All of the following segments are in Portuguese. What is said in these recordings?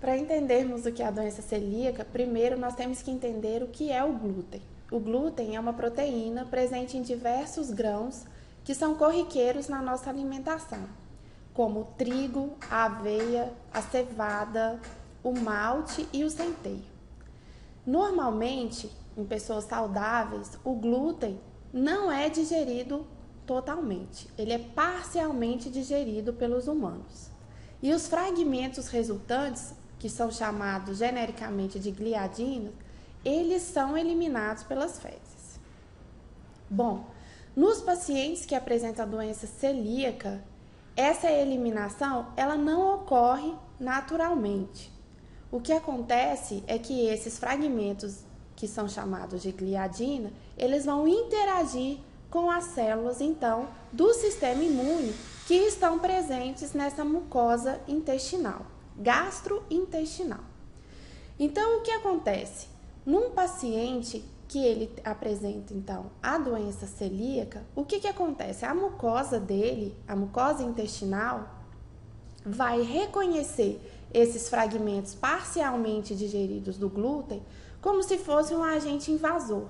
Para entendermos o que é a doença celíaca, primeiro nós temos que entender o que é o glúten. O glúten é uma proteína presente em diversos grãos que são corriqueiros na nossa alimentação, como o trigo, a aveia, a cevada, o malte e o centeio. Normalmente, em pessoas saudáveis, o glúten não é digerido totalmente, ele é parcialmente digerido pelos humanos. E os fragmentos resultantes, que são chamados genericamente de gliadinas, eles são eliminados pelas fezes. Bom, nos pacientes que apresentam a doença celíaca, essa eliminação ela não ocorre naturalmente. O que acontece é que esses fragmentos, que são chamados de gliadina, eles vão interagir com as células, então, do sistema imune que estão presentes nessa mucosa intestinal, gastrointestinal. Então, o que acontece? Num paciente que ele apresenta, então, a doença celíaca, o que acontece? A mucosa dele, a mucosa intestinal, vai reconhecer esses fragmentos parcialmente digeridos do glúten como se fosse um agente invasor.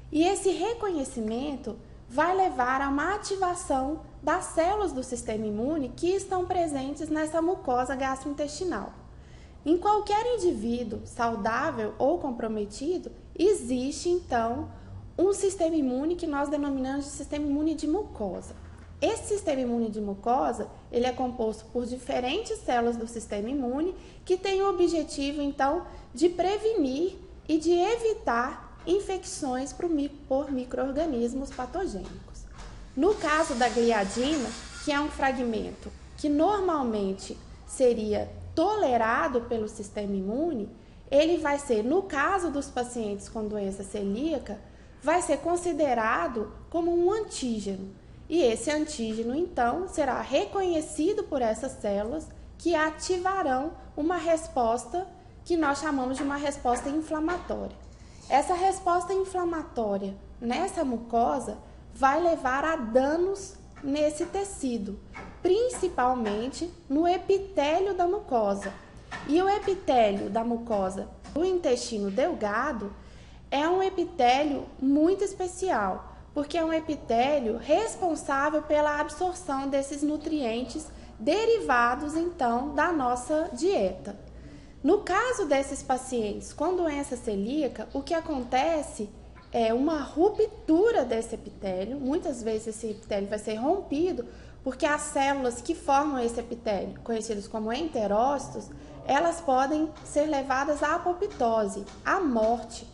E esse reconhecimento vai levar a uma ativação das células do sistema imune que estão presentes nessa mucosa gastrointestinal. Em qualquer indivíduo saudável ou comprometido, existe então um sistema imune que nós denominamos de sistema imune de mucosa. Esse sistema imune de mucosa, ele é composto por diferentes células do sistema imune que tem o objetivo então de prevenir e de evitar infecções por micro-organismos patogênicos. No caso da gliadina, que é um fragmento que normalmente seria tolerado pelo sistema imune, ele vai ser, no caso dos pacientes com doença celíaca, vai ser considerado como um antígeno. E esse antígeno, então, será reconhecido por essas células que ativarão uma resposta que nós chamamos de uma resposta inflamatória. Essa resposta inflamatória nessa mucosa vai levar a danos nesse tecido, principalmente no epitélio da mucosa. E o epitélio da mucosa do intestino delgado é um epitélio muito especial, porque é um epitélio responsável pela absorção desses nutrientes derivados, então, da nossa dieta. No caso desses pacientes com doença celíaca, o que acontece é uma ruptura desse epitélio. Muitas vezes esse epitélio vai ser rompido porque as células que formam esse epitélio, conhecidas como enterócitos, elas podem ser levadas à apoptose, à morte.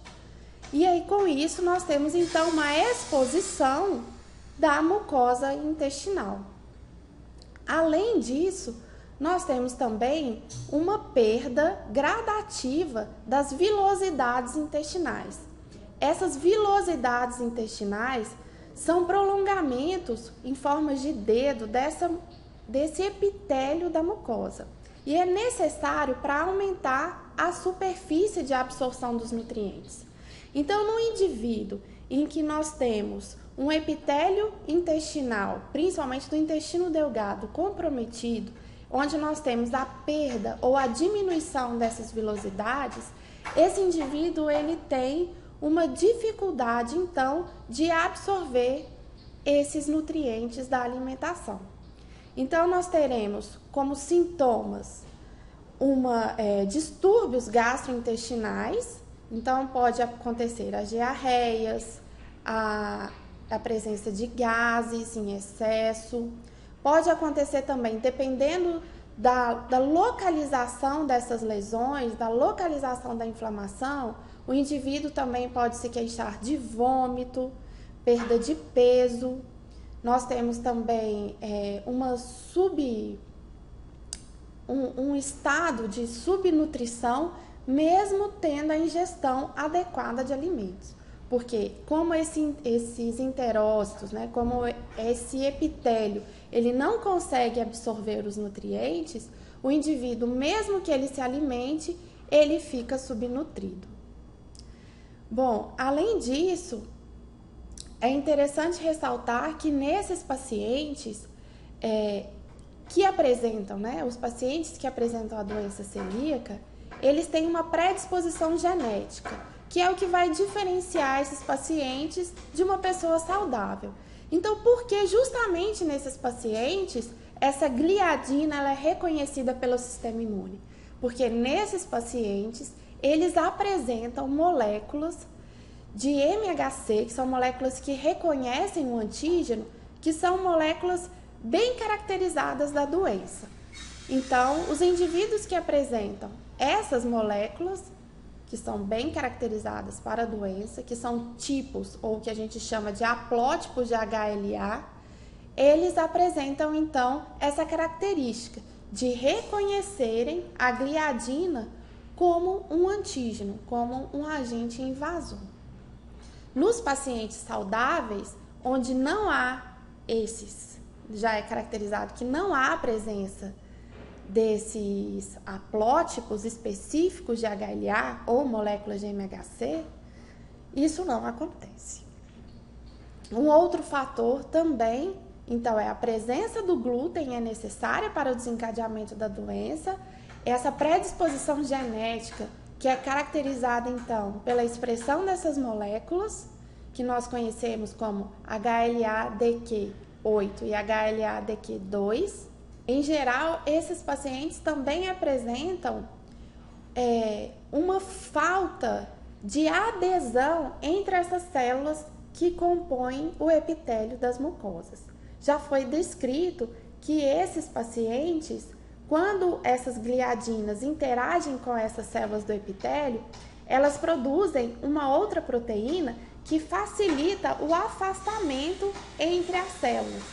E aí, com isso, nós temos então uma exposição da mucosa intestinal. Além disso, nós temos também uma perda gradativa das vilosidades intestinais. Essas vilosidades intestinais são prolongamentos em formas de dedo desse epitélio da mucosa. E é necessário para aumentar a superfície de absorção dos nutrientes. Então, no indivíduo em que nós temos um epitélio intestinal, principalmente do intestino delgado, comprometido, onde nós temos a perda ou a diminuição dessas vilosidades, esse indivíduo ele tem uma dificuldade, então, de absorver esses nutrientes da alimentação. Então, nós teremos como sintomas distúrbios gastrointestinais. Então, pode acontecer as diarreias, a presença de gases em excesso. Pode acontecer também, dependendo da localização dessas lesões, da localização da inflamação, o indivíduo também pode se queixar de vômito, perda de peso. Nós temos também um estado de subnutrição, mesmo tendo a ingestão adequada de alimentos. Porque como esses enterócitos, né, como esse epitélio, ele não consegue absorver os nutrientes, o indivíduo, mesmo que ele se alimente, ele fica subnutrido. Bom, além disso, é interessante ressaltar que nesses pacientes que apresentam, né, os pacientes que apresentam a doença celíaca, eles têm uma predisposição genética, que é o que vai diferenciar esses pacientes de uma pessoa saudável. Então, por que justamente nesses pacientes essa gliadina ela é reconhecida pelo sistema imune? Porque nesses pacientes, eles apresentam moléculas de MHC, que são moléculas que reconhecem o antígeno, que são moléculas bem caracterizadas da doença. Então, os indivíduos que apresentam essas moléculas, que são bem caracterizadas para a doença, que são tipos, ou que a gente chama de haplótipos de HLA, eles apresentam, então, essa característica de reconhecerem a gliadina como um antígeno, como um agente invasor. Nos pacientes saudáveis, onde não há esses, já é caracterizado que não há a presença desses haplótipos específicos de HLA ou moléculas de MHC, isso não acontece. Um outro fator também, então, é a presença do glúten é necessária para o desencadeamento da doença, essa predisposição genética que é caracterizada, então, pela expressão dessas moléculas, que nós conhecemos como HLA-DQ8 e HLA-DQ2. Em geral, esses pacientes também apresentam uma falta de adesão entre essas células que compõem o epitélio das mucosas. Já foi descrito que esses pacientes, quando essas gliadinas interagem com essas células do epitélio, elas produzem uma outra proteína que facilita o afastamento entre as células,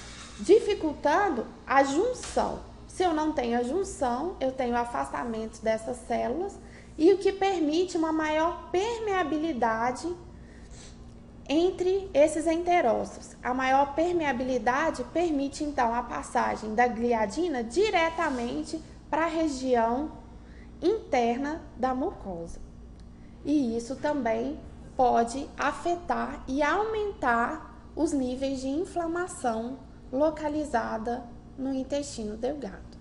dificultando a junção. Se eu não tenho a junção, eu tenho o afastamento dessas células, e o que permite uma maior permeabilidade entre esses enterócitos. A maior permeabilidade permite, então, a passagem da gliadina diretamente para a região interna da mucosa. E isso também pode afetar e aumentar os níveis de inflamação localizada no intestino delgado.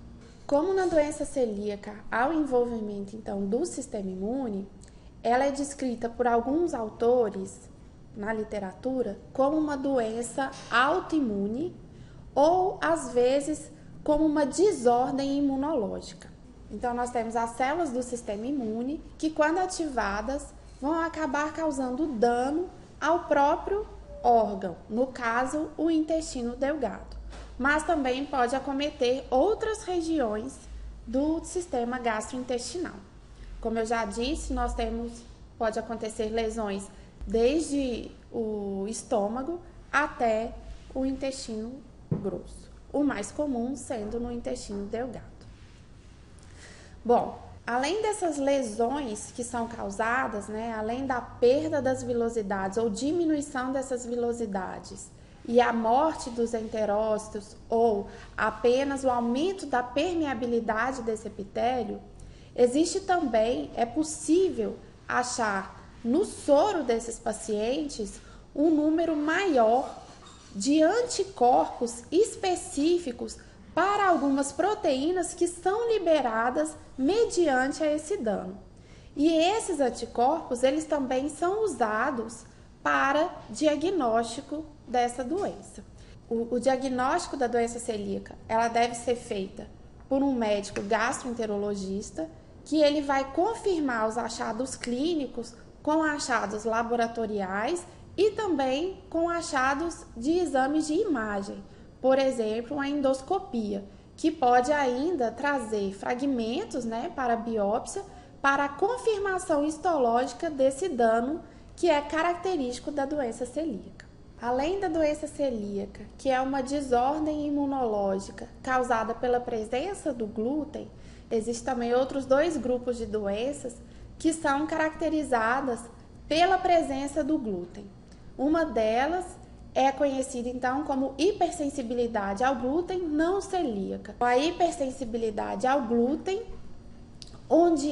Como na doença celíaca há o envolvimento, então, do sistema imune, ela é descrita por alguns autores na literatura como uma doença autoimune ou, às vezes, como uma desordem imunológica. Então, nós temos as células do sistema imune que, quando ativadas, vão acabar causando dano ao próprio órgão, no caso, o intestino delgado. Mas também pode acometer outras regiões do sistema gastrointestinal. Como eu já disse, pode acontecer lesões desde o estômago até o intestino grosso, o mais comum sendo no intestino delgado. Bom, além dessas lesões que são causadas, além da perda das vilosidades ou diminuição dessas vilosidades e a morte dos enterócitos ou apenas o aumento da permeabilidade desse epitélio, é possível achar no soro desses pacientes um número maior de anticorpos específicos para algumas proteínas que são liberadas mediante a esse dano. E esses anticorpos, eles também são usados para diagnóstico dessa doença. O diagnóstico da doença celíaca, ela deve ser feita por um médico gastroenterologista, que ele vai confirmar os achados clínicos com achados laboratoriais e também com achados de exames de imagem, por exemplo, a endoscopia, que pode ainda trazer fragmentos para a biópsia para a confirmação histológica desse dano que é característico da doença celíaca. Além da doença celíaca, que é uma desordem imunológica causada pela presença do glúten, existem também outros dois grupos de doenças que são caracterizadas pela presença do glúten. Uma delas é conhecida, então, como hipersensibilidade ao glúten não celíaca. A hipersensibilidade ao glúten, onde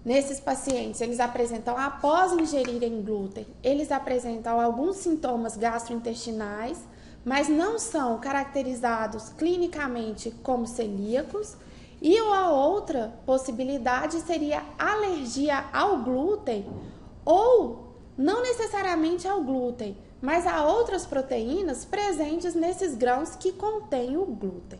nesses pacientes, eles apresentam, após ingerirem glúten, eles apresentam alguns sintomas gastrointestinais, mas não são caracterizados clinicamente como celíacos, E a outra possibilidade seria alergia ao glúten, ou não necessariamente ao glúten, mas a outras proteínas presentes nesses grãos que contêm o glúten.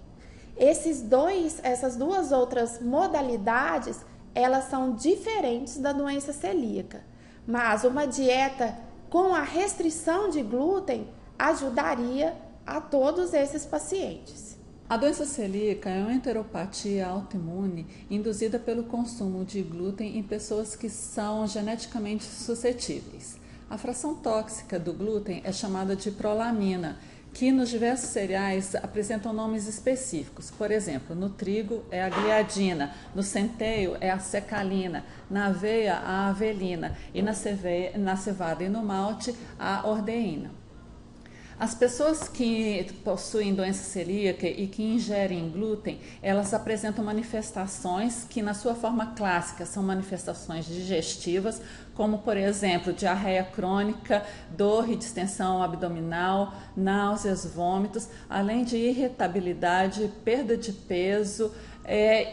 Essas duas outras modalidades, elas são diferentes da doença celíaca, mas uma dieta com a restrição de glúten ajudaria a todos esses pacientes. A doença celíaca é uma enteropatia autoimune induzida pelo consumo de glúten em pessoas que são geneticamente suscetíveis. A fração tóxica do glúten é chamada de prolamina, que nos diversos cereais apresentam nomes específicos. Por exemplo, no trigo é a gliadina, no centeio é a secalina, na aveia a avelina e na cevada e no malte a ordeína. As pessoas que possuem doença celíaca e que ingerem glúten, elas apresentam manifestações que, na sua forma clássica, são manifestações digestivas, como, por exemplo, diarreia crônica, dor e distensão abdominal, náuseas, vômitos, além de irritabilidade, perda de peso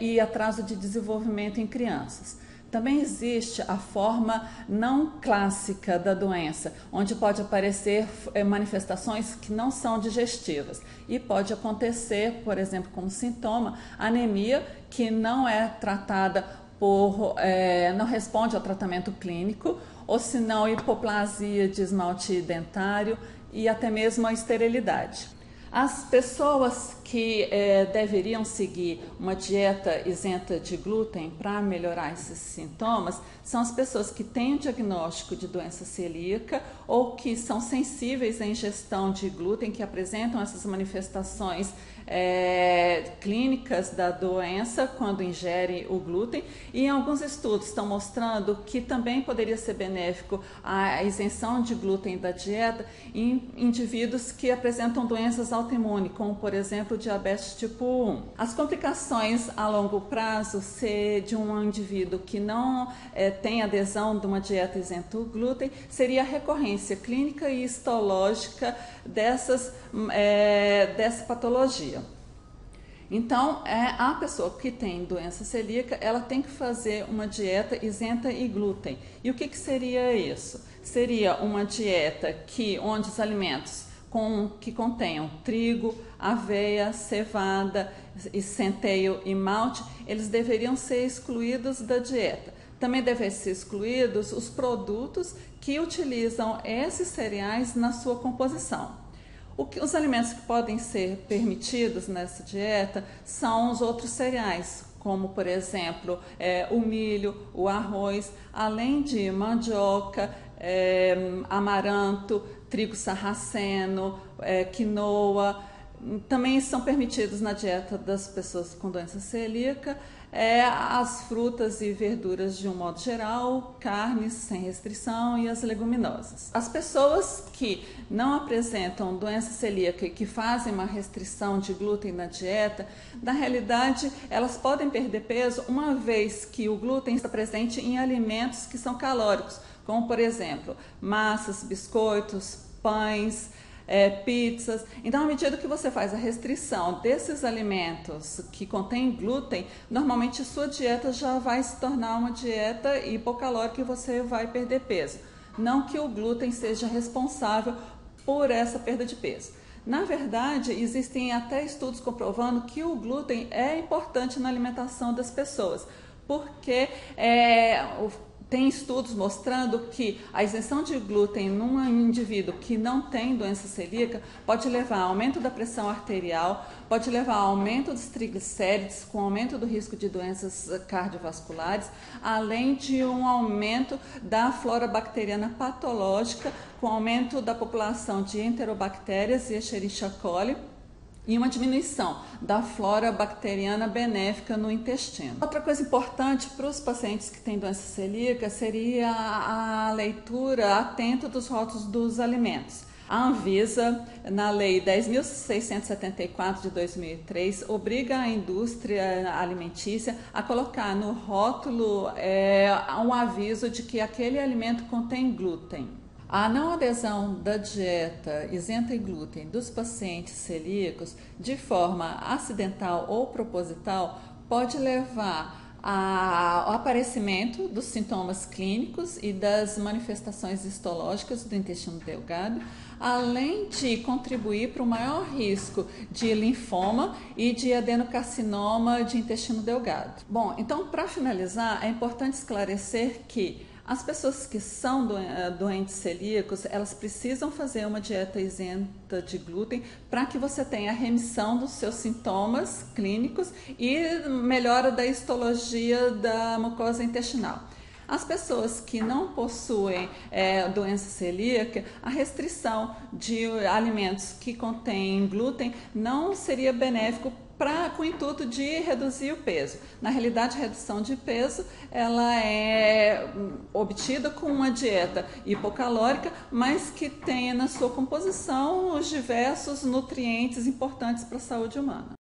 e atraso de desenvolvimento em crianças. Também existe a forma não clássica da doença, onde pode aparecer manifestações que não são digestivas e pode acontecer, por exemplo, como sintoma, anemia que não é tratada não responde ao tratamento clínico, ou se não hipoplasia de esmalte dentário e até mesmo a esterilidade. As pessoas que deveriam seguir uma dieta isenta de glúten para melhorar esses sintomas são as pessoas que têm o diagnóstico de doença celíaca ou que são sensíveis à ingestão de glúten, que apresentam essas manifestações clínicas da doença quando ingerem o glúten, e em alguns estudos estão mostrando que também poderia ser benéfico a isenção de glúten da dieta em indivíduos que apresentam doenças autoimunes, como por exemplo diabetes tipo 1. As complicações a longo prazo de um indivíduo que não tem adesão de uma dieta isenta do glúten seria a recorrência clínica e histológica dessa patologia. Então, a pessoa que tem doença celíaca, ela tem que fazer uma dieta isenta de glúten. E o que seria isso? Seria uma dieta onde os alimentos que contenham trigo, aveia, cevada, centeio e malte, eles deveriam ser excluídos da dieta. Também devem ser excluídos os produtos que utilizam esses cereais na sua composição. Os alimentos que podem ser permitidos nessa dieta são os outros cereais, como por exemplo o milho, o arroz, além de mandioca, amaranto, trigo sarraceno, quinoa. Também são permitidos na dieta das pessoas com doença celíaca as frutas e verduras de um modo geral, carnes sem restrição e as leguminosas. As pessoas que não apresentam doença celíaca e que fazem uma restrição de glúten na dieta, na realidade elas podem perder peso uma vez que o glúten está presente em alimentos que são calóricos, como por exemplo massas, biscoitos, pães, pizzas. Então, à medida que você faz a restrição desses alimentos que contêm glúten, normalmente a sua dieta já vai se tornar uma dieta hipocalórica e você vai perder peso. Não que o glúten seja responsável por essa perda de peso. Na verdade, existem até estudos comprovando que o glúten é importante na alimentação das pessoas, porque tem estudos mostrando que a isenção de glúten num indivíduo que não tem doença celíaca pode levar a aumento da pressão arterial, pode levar a aumento dos triglicérides, com aumento do risco de doenças cardiovasculares, além de um aumento da flora bacteriana patológica, com aumento da população de enterobactérias e Escherichia coli, e uma diminuição da flora bacteriana benéfica no intestino. Outra coisa importante para os pacientes que têm doença celíaca seria a leitura atenta dos rótulos dos alimentos. A Anvisa, na Lei 10.674 de 2003, obriga a indústria alimentícia a colocar no rótulo um aviso de que aquele alimento contém glúten. A não adesão da dieta isenta de glúten dos pacientes celíacos de forma acidental ou proposital pode levar ao aparecimento dos sintomas clínicos e das manifestações histológicas do intestino delgado, além de contribuir para o maior risco de linfoma e de adenocarcinoma de intestino delgado. Bom, então, para finalizar, é importante esclarecer que as pessoas que são doentes celíacos, elas precisam fazer uma dieta isenta de glúten para que você tenha remissão dos seus sintomas clínicos e melhora da histologia da mucosa intestinal. As pessoas que não possuem doença celíaca, a restrição de alimentos que contêm glúten não seria benéfico com o intuito de reduzir o peso. Na realidade, a redução de peso ela é obtida com uma dieta hipocalórica, mas que tenha na sua composição os diversos nutrientes importantes para a saúde humana.